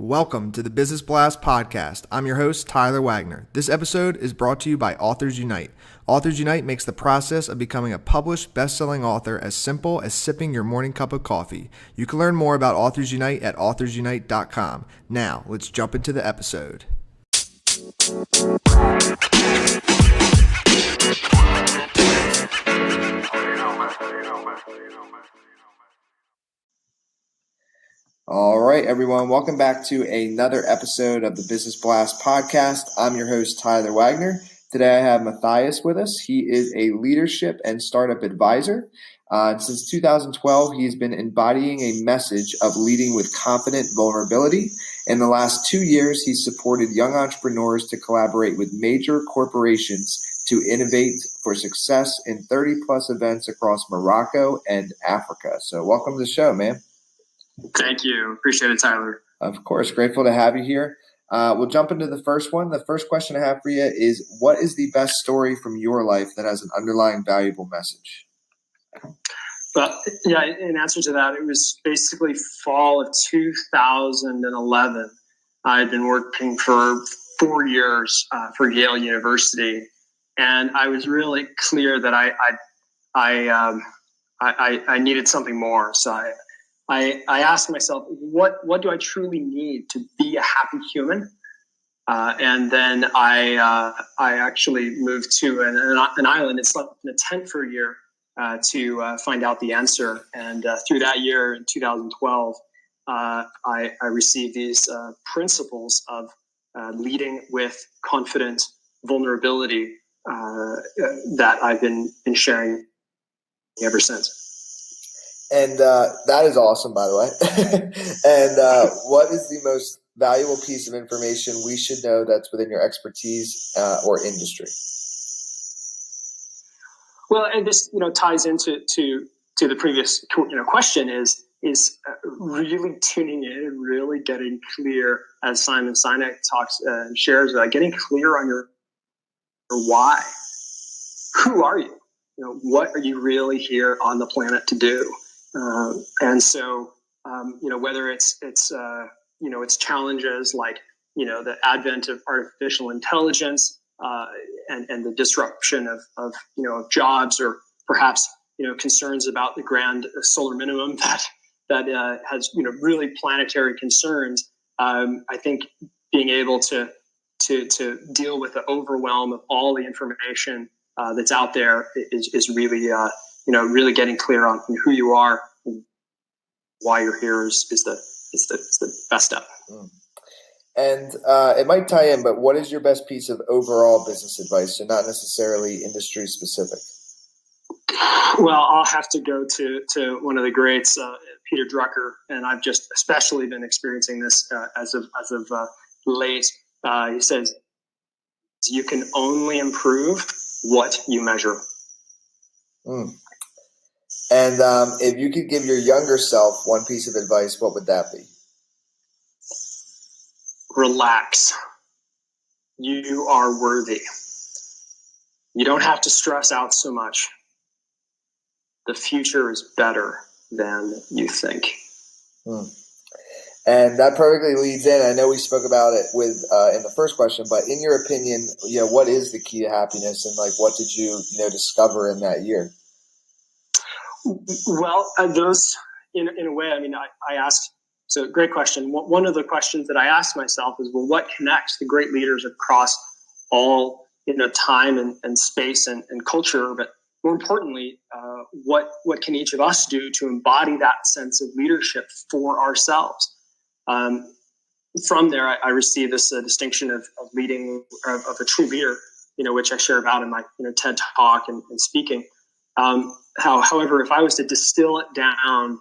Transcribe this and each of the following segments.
Welcome to the Business Blast podcast. I'm your host, Tyler Wagner. This episode is brought to you by Authors Unite. Authors Unite makes the process of becoming a published best-selling author as simple as sipping your morning cup of coffee. You can learn more about Authors Unite at authorsunite.com. Now, let's jump into the episode. All right, everyone. Welcome back to another episode of the Business Blast podcast. I'm your host, Tyler Wagner. Today I have Mathias with us. He is a leadership and startup advisor. Since 2012, he's been embodying a message of leading with confident vulnerability. In the last 2 years, he's supported young entrepreneurs to collaborate with major corporations to innovate for success in 30-plus events across Morocco and Africa. So welcome to the show, man. Thank you. Appreciate it, Tyler. Of course. Grateful to have you here. We'll jump into the first one. The first question I have for you is, what is the best story from your life that has an underlying valuable message? But yeah, in answer to that, it was basically fall of 2011. I had been working for 4 years for Yale University, and I was really clear that I needed something more. So I asked myself, what do I truly need to be a happy human? And then I actually moved to an island and slept in a tent for a year to find out the answer. And through that year in 2012, I received these principles of leading with confident vulnerability that I've been sharing ever since. And that is awesome, by the way. And what is the most valuable piece of information we should know that's within your expertise or industry? Well, and this ties into the previous question is really tuning in and really getting clear, as Simon Sinek talks and shares about, getting clear on your why. Who are you? What are you really here on the planet to do? And so, whether it's challenges like, the advent of artificial intelligence, and the disruption of jobs, or perhaps, concerns about the grand solar minimum that has, really planetary concerns. I think being able to deal with the overwhelm of all the information that's out there is really, really getting clear on who you are, why you're here is the best step. And it might tie in, but what is your best piece of overall business advice? So not necessarily industry specific. Well, I'll have to go to one of the greats, Peter Drucker, and I've just especially been experiencing this as of late. He says, "You can only improve what you measure." And if you could give your younger self one piece of advice, what would that be? Relax. You are worthy. You don't have to stress out so much. The future is better than you think. And that perfectly leads in. I know we spoke about it with in the first question, but in your opinion, what is the key to happiness, and what did you discover in that year? Well, those in a way, I asked. So, great question. One of the questions that I asked myself is, well, what connects the great leaders across all time and space and culture? But more importantly, what can each of us do to embody that sense of leadership for ourselves? From there, I received this distinction of leading, of a true leader, which I share about in my TED Talk and speaking. However, if I was to distill it down,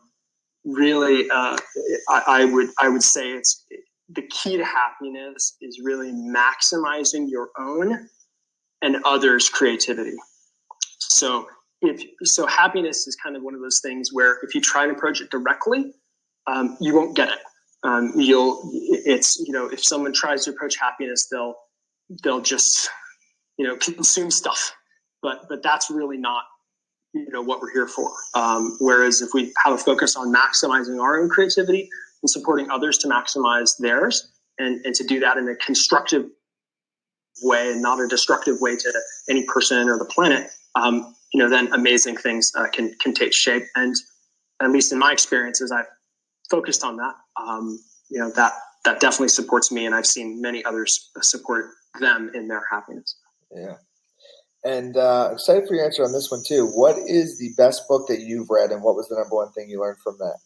really, I would say it's the key to happiness is really maximizing your own and others' creativity. So happiness is kind of one of those things where if you try and approach it directly, you won't get it. If someone tries to approach happiness, they'll just consume stuff, but that's really not what we're here for. Whereas if we have a focus on maximizing our own creativity, and supporting others to maximize theirs, and to do that in a constructive way and not a destructive way to any person or the planet, then amazing things can take shape. And at least in my experiences, I've focused on that. That definitely supports me, and I've seen many others support them in their happiness. Yeah. And excited for your answer on this one too. What is the best book that you've read, and what was the number one thing you learned from that?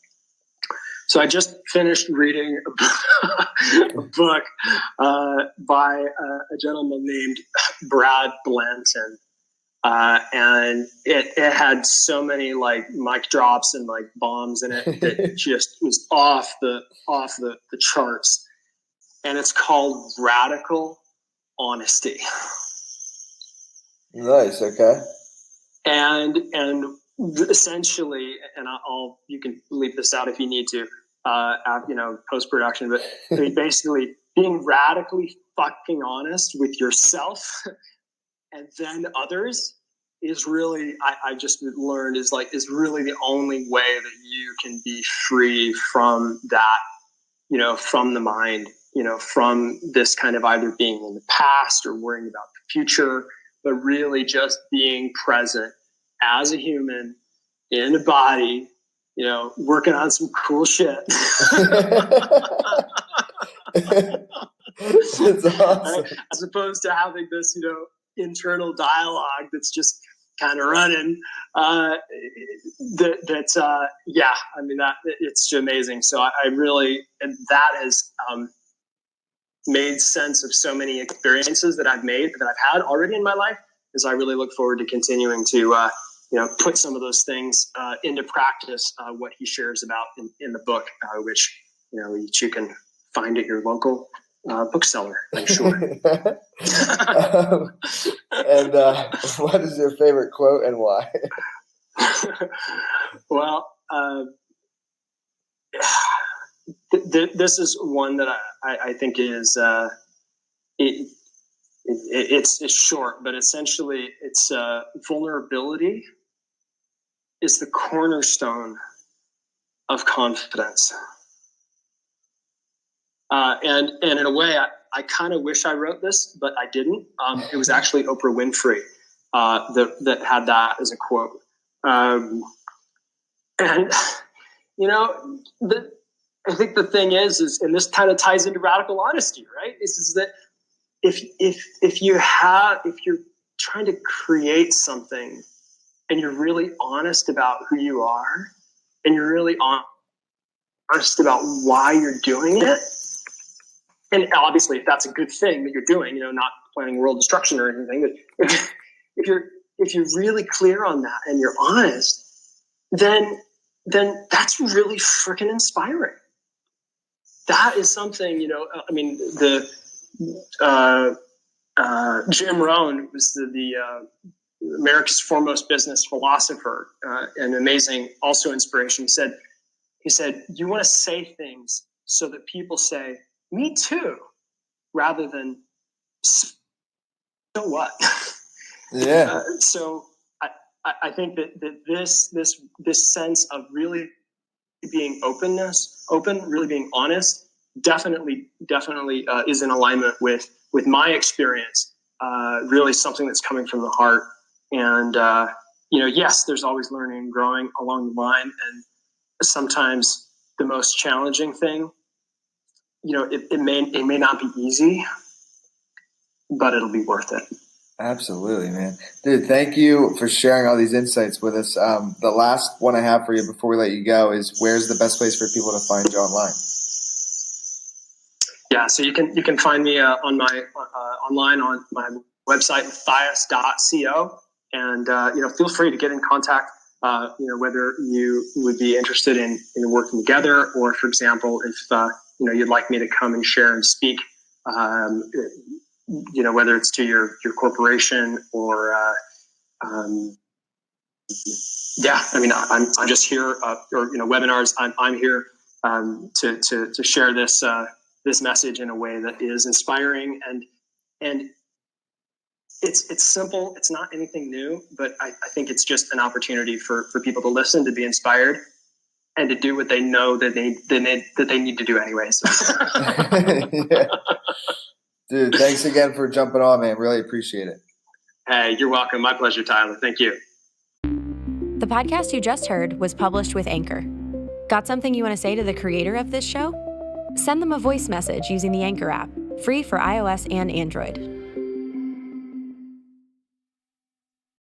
So I just finished reading a book by a gentleman named Brad Blanton. And it had so many like mic drops and like bombs in it that just was off the charts. And it's called Radical Honesty. Nice. Okay. And essentially, and you can leave this out if you need to, post production. But basically, being radically fucking honest with yourself and then others is really, I just learned, is really the only way that you can be free from that, from the mind, from this kind of either being in the past or worrying about the future, but really just being present as a human in a body, working on some cool shit. That's awesome. As opposed to having this, internal dialogue that's just kind of running. It's amazing. So I really, and that has made sense of so many experiences that I've had already in my life. As I really look forward to continuing to, put some of those things into practice. What he shares about in the book, which you can find at your local bookseller, I'm sure. And what is your favorite quote and why? Well, this is one that I think is it's short, but essentially it's vulnerability is the cornerstone of confidence. And in a way, I kind of wish I wrote this, but I didn't. It was actually Oprah Winfrey that had that as a quote. And I think the thing is, and this kind of ties into radical honesty, right? Is that if you're trying to create something and you're really honest about who you are, and you're really honest about why you're doing it, and obviously if that's a good thing that you're doing, not planning world destruction or anything, but if you're really clear on that and you're honest, then that's really freaking inspiring. That is something, Jim Rohn was the America's foremost business philosopher, an amazing, also inspiration. He said, you want to say things so that people say, me too, rather than so what? Yeah. So I think that this sense of really being open, really being honest, definitely is in alignment with my experience. Really something that's coming from the heart. And, yes, there's always learning and growing along the line. And sometimes the most challenging thing, it may not be easy, but it'll be worth it. Absolutely, man. Dude, thank you for sharing all these insights with us. The last one I have for you before we let you go is, where's the best place for people to find you online? Yeah, so you can find me on my online on my website, Mathias.co, and feel free to get in contact. Whether you would be interested in working together, or, for example, if you'd like me to come and share and speak, whether it's to your corporation or I'm just here, or webinars. I'm here to share this message in a way that is inspiring, and it's simple. It's not anything new, but I think it's just an opportunity for people to listen, to be inspired, and to do what they know that they need to do anyways. Yeah. Dude, thanks again for jumping on, man. Really appreciate it. Hey, you're welcome. My pleasure, Tyler. Thank you. The podcast you just heard was published with Anchor. Got something you want to say to the creator of this show? Send them a voice message using the Anchor app, free for iOS and Android.